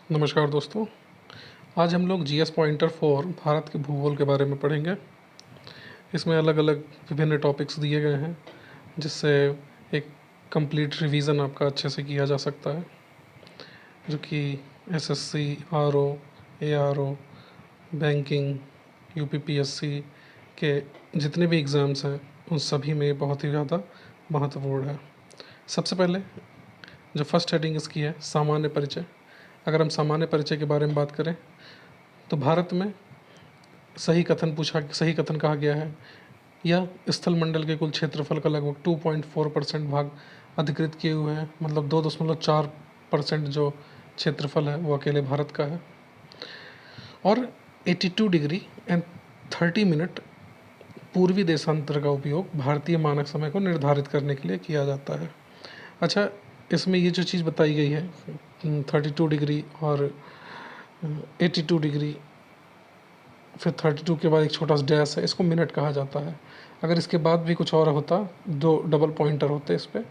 नमस्कार दोस्तों। आज हम लोग जीएस पॉइंटर फॉर भारत के भूगोल के बारे में पढ़ेंगे। इसमें अलग अलग विभिन्न टॉपिक्स दिए गए हैं जिससे एक कंप्लीट रिवीजन आपका अच्छे से किया जा सकता है, जो कि SSC, RO, ARO, banking, UPPSC के जितने भी एग्ज़ाम्स हैं उन सभी में बहुत ही ज़्यादा महत्वपूर्ण है। सबसे पहले जो फर्स्ट हेडिंग इसकी है सामान्य परिचय। अगर हम सामान्य परिचय के बारे में बात करें तो भारत में सही कथन कहा गया है, यह स्थल मंडल के कुल क्षेत्रफल का लगभग 2.4% भाग अधिकृत किए हुए हैं। मतलब 2.4% जो क्षेत्रफल है वो अकेले भारत का है। और 82 डिग्री एंड 30 मिनट पूर्वी देशांतर का उपयोग भारतीय मानक समय को निर्धारित करने के लिए किया जाता है। अच्छा, इसमें ये जो चीज़ बताई गई है 32 डिग्री और 82 डिग्री, फिर 32 के बाद एक छोटा सा डैश है, इसको मिनट कहा जाता है। अगर इसके बाद भी कुछ और होता, दो डबल पॉइंटर होते इस पर,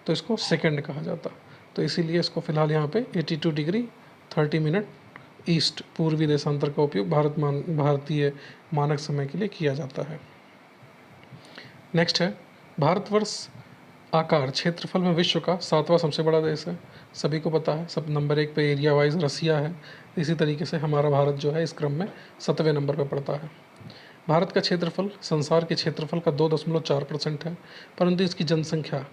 तो इसको सेकंड कहा जाता। तो इसीलिए इसको फ़िलहाल यहाँ पे 82 डिग्री 30 मिनट ईस्ट पूर्वी देशांतर का उपयोग भारतीय मानक समय के लिए किया जाता है। नेक्स्ट है भारतवर्ष आकार क्षेत्रफल में विश्व का 7वां सबसे बड़ा देश है। सभी को पता है, सब नंबर 1 पे एरिया वाइज रसिया है। इसी तरीके से हमारा भारत जो है इस क्रम में 7वें नंबर पर पड़ता है। भारत का क्षेत्रफल संसार के क्षेत्रफल का 2.4% है, परंतु इसकी जनसंख्या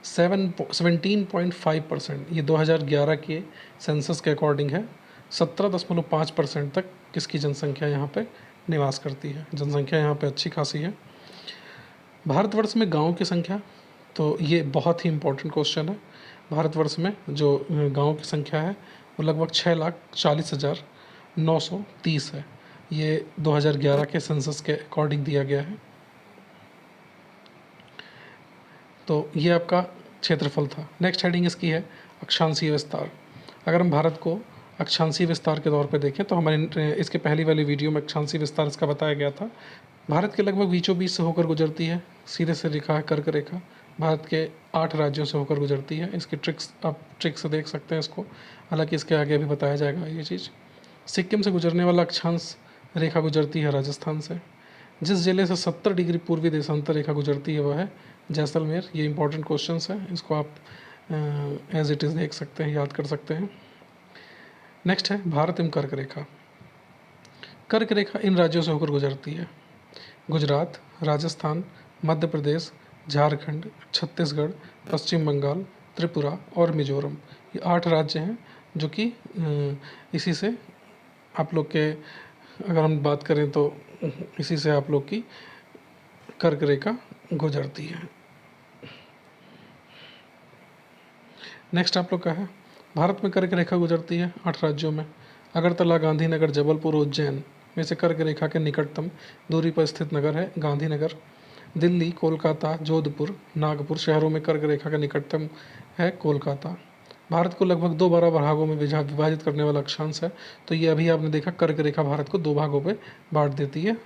17.5%, ये 2011 के सेंसस के अकॉर्डिंग है। 17.5% तक इसकी जनसंख्या यहाँ पे निवास करती है। जनसंख्या यहाँ पे अच्छी खासी है। भारतवर्ष में गाँव की संख्या, तो ये बहुत ही इम्पोर्टेंट क्वेश्चन है। भारतवर्ष में जो गाँव की संख्या है वो लगभग 6,40,930 है। ये 2011 के सेंसस के अकॉर्डिंग दिया गया है। तो ये आपका क्षेत्रफल था। नेक्स्ट हेडिंग इसकी है अक्षांशीय विस्तार। अगर हम भारत को अक्षांशीय विस्तार के तौर पे देखें तो हमारे इसके पहली वाली वीडियो में अक्षांशीय विस्तार इसका बताया गया था। भारत के लगभग बीचों बीच से होकर गुजरती है, सीधे से रेखा है, कर्क रेखा। भारत के 8 राज्यों से होकर गुजरती है। इसकी ट्रिक्स आप ट्रिक से देख सकते हैं इसको, हालांकि इसके आगे भी बताया जाएगा ये चीज़। सिक्किम से गुजरने वाला अक्षांश रेखा गुजरती है राजस्थान से। जिस जिले से 70 डिग्री पूर्वी देशांतर रेखा गुजरती है वह है जैसलमेर। ये इंपॉर्टेंट क्वेश्चंस है, इसको आप एज इट इज़ देख सकते हैं, याद कर सकते हैं। नेक्स्ट है भारत एवं कर्क रेखा। कर्क रेखा इन राज्यों से होकर गुजरती है: गुजरात, राजस्थान, मध्य प्रदेश, झारखंड, छत्तीसगढ़, पश्चिम बंगाल, त्रिपुरा और मिजोरम। ये 8 राज्य हैं जो कि इसी से आप लोग के, अगर हम बात करें तो इसी से आप लोग की कर्क रेखा गुजरती है। नेक्स्ट आप लोग का है भारत में कर्क रेखा गुजरती है 8 राज्यों में। अगरतला, गांधीनगर, जबलपुर, उज्जैन में से कर्क रेखा के निकटतम दूरी पर स्थित नगर है गांधीनगर। दिल्ली, कोलकाता, जोधपुर, नागपुर शहरों में कर्क रेखा का निकटतम है कोलकाता। भारत को लगभग 2 बराबर भागों में विभाजित करने वाला अक्षांश है। तो ये अभी आपने देखा, कर्क रेखा भारत को 2 भागों पे बांट देती है।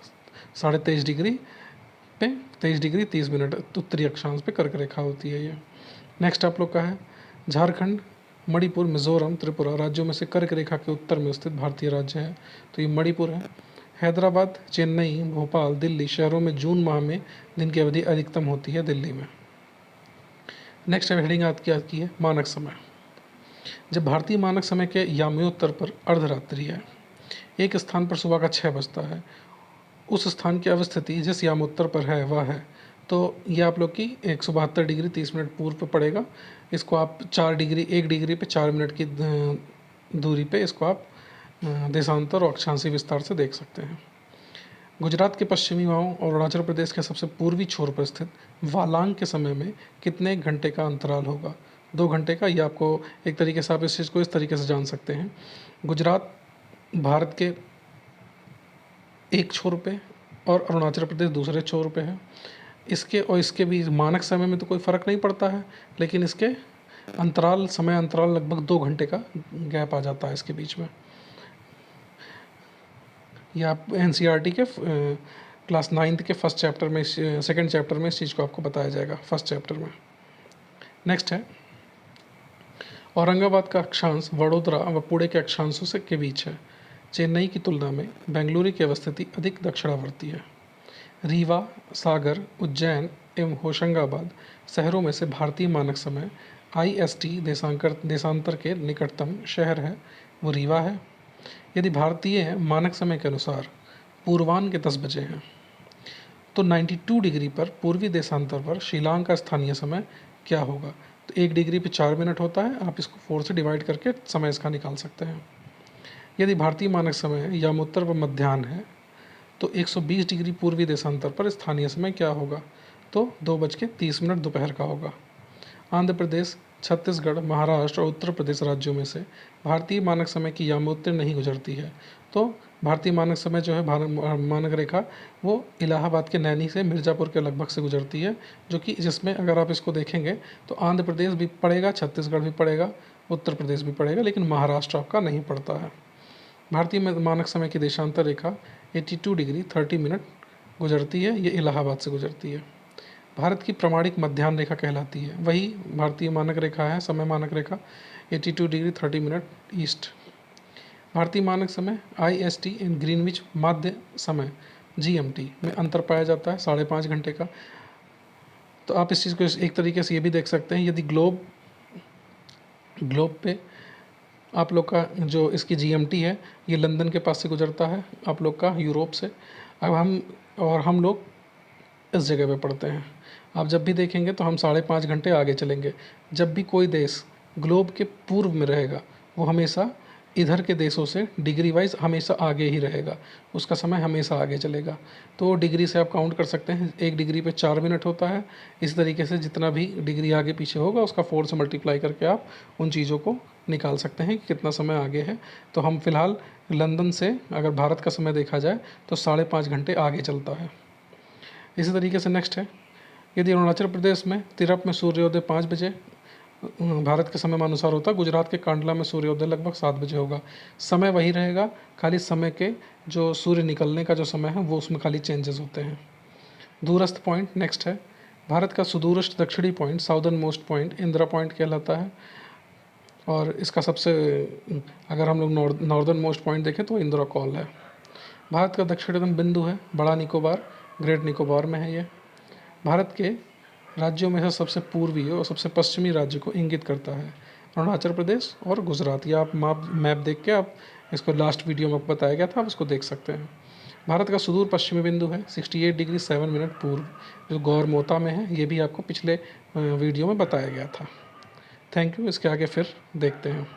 23.5 डिग्री पे 23 डिग्री 30 मिनट उत्तरी अक्षांश पे कर्क रेखा होती है ये। नेक्स्ट आप लोग का है झारखंड, मणिपुर, मिजोरम, त्रिपुरा राज्यों में से कर्क रेखा के उत्तर में स्थित भारतीय राज्य है। तो ये मणिपुर है। हैदराबाद, चेन्नई, भोपाल, दिल्ली शहरों में जून माह में दिन की अवधि अधिकतम होती है दिल्ली में। नेक्स्ट हेडिंग की है मानक समय। जब भारतीय मानक समय के याम्योत्तर पर अर्धरात्रि है, एक स्थान पर सुबह का 6 बजता है, उस स्थान की अवस्थिति जिस यामोत्तर पर है वह है, तो ये आप लोग की 172 डिग्री 30 मिनट पूर्व पे पड़ेगा। इसको आप 1 डिग्री पे 4 मिनट की दूरी पे इसको आप देशांतर और अक्षांशीय विस्तार से देख सकते हैं। गुजरात के पश्चिमी भागों और अरुणाचल प्रदेश के सबसे पूर्वी छोर पर स्थित वालांग के समय में कितने घंटे का अंतराल होगा? 2 घंटे का। ये आपको एक तरीके से आप इस चीज़ को इस तरीके से जान सकते हैं। गुजरात भारत के एक छोर पे और अरुणाचल प्रदेश दूसरे छोर पे है। इसके और इसके भी मानक समय में तो कोई फ़र्क नहीं पड़ता है, लेकिन इसके समय अंतराल लगभग 2 घंटे का गैप आ जाता है इसके बीच में। यह आप एनसीईआरटी के क्लास 9th के फर्स्ट चैप्टर में, सेकंड चैप्टर में इस चीज़ को आपको बताया जाएगा, फर्स्ट चैप्टर में। नेक्स्ट है औरंगाबाद का अक्षांश वडोदरा व पुणे के अक्षांशों से के बीच है। चेन्नई की तुलना में बेंगलुरु की अवस्थिति अधिक दक्षिणावर्ती है। रीवा, सागर, उज्जैन एवं होशंगाबाद शहरों में से भारतीय मानक समय IST देशांतर के निकटतम शहर है वो रीवा है। यदि भारतीय मानक समय के अनुसार पूर्वाह्न के 10 बजे हैं तो 92 डिग्री पर पूर्वी देशांतर पर शिलांग का स्थानीय समय क्या होगा? तो 1 डिग्री पे 4 मिनट होता है, आप इसको 4 से डिवाइड करके समय इसका निकाल सकते हैं। यदि भारतीय मानक समय यामोत्तर व मध्याह्न है तो 120 डिग्री पूर्वी देशांतर पर स्थानीय समय क्या होगा? तो 2:30 दोपहर का होगा। आंध्र प्रदेश, छत्तीसगढ़, महाराष्ट्र और उत्तर प्रदेश राज्यों में से भारतीय मानक समय की यामोत्तर नहीं गुजरती है। तो भारतीय मानक समय जो है मानक रेखा वो इलाहाबाद के नैनी से मिर्ज़ापुर के लगभग से गुजरती है, जो कि जिसमें अगर आप इसको देखेंगे तो आंध्र प्रदेश भी पड़ेगा, छत्तीसगढ़ भी पड़ेगा, उत्तर प्रदेश भी पड़ेगा, लेकिन महाराष्ट्र आपका नहीं पड़ता है। भारतीय मानक समय की देशांतर रेखा 82 डिग्री 30 मिनट गुजरती है, ये इलाहाबाद से गुजरती है। भारत की प्रमाणिक मध्याह्न रेखा कहलाती है, वही भारतीय मानक रेखा है, समय मानक रेखा 82 डिग्री 30 मिनट ईस्ट। भारतीय मानक समय IST इन ग्रीनविच माध्य समय GMT में अंतर पाया जाता है 5.5 घंटे का। तो आप इस चीज़ को एक तरीके से ये भी देख सकते हैं, यदि ग्लोब पे आप लोग का जो इसकी GMT है ये लंदन के पास से गुजरता है, आप लोग का यूरोप से। अब हम लोग इस जगह पे पढ़ते हैं। आप जब भी देखेंगे तो हम 5.5 घंटे आगे चलेंगे। जब भी कोई देश ग्लोब के पूर्व में रहेगा वो हमेशा इधर के देशों से डिग्री वाइज हमेशा आगे ही रहेगा, उसका समय हमेशा आगे चलेगा। तो डिग्री से आप काउंट कर सकते हैं, 1 डिग्री पे 4 मिनट होता है। इस तरीके से जितना भी डिग्री आगे पीछे होगा उसका 4 से मल्टीप्लाई करके आप उन चीज़ों को निकाल सकते हैं कि कितना समय आगे है। तो हम फिलहाल लंदन से अगर भारत का समय देखा जाए तो 5.5 घंटे आगे चलता है। इसी तरीके से नेक्स्ट है, यदि अरुणाचल प्रदेश में तिरप में सूर्योदय 5 बजे भारत के समय अनुसार होता है, गुजरात के कांडला में सूर्योदय लगभग 7 बजे होगा। समय वही रहेगा, खाली समय के जो सूर्य निकलने का जो समय है वो उसमें खाली चेंजेस होते हैं। दूरस्थ पॉइंट नेक्स्ट है, भारत का सुदूरस्थ दक्षिणी point southern most point Indira point कहलाता है, और इसका सबसे अगर हम लोग नॉर्दर्न मोस्ट पॉइंट देखें तो इंदिरा कॉल है। भारत का दक्षिणतम बिंदु है बड़ा निकोबार, ग्रेट निकोबार में है ये। भारत के राज्यों में से सबसे पूर्वी और सबसे पश्चिमी राज्य को इंगित करता है अरुणाचल प्रदेश और गुजरात। ये आप मैप देख के आप इसको लास्ट वीडियो में बताया गया था, आप इसको देख सकते हैं। भारत का सुदूर पश्चिमी बिंदु है 68 डिग्री 7 मिनट पूर्व, जो गौरमोता में है। ये भी आपको पिछले वीडियो में बताया गया था। थैंक यू, इसके आगे फिर देखते हैं।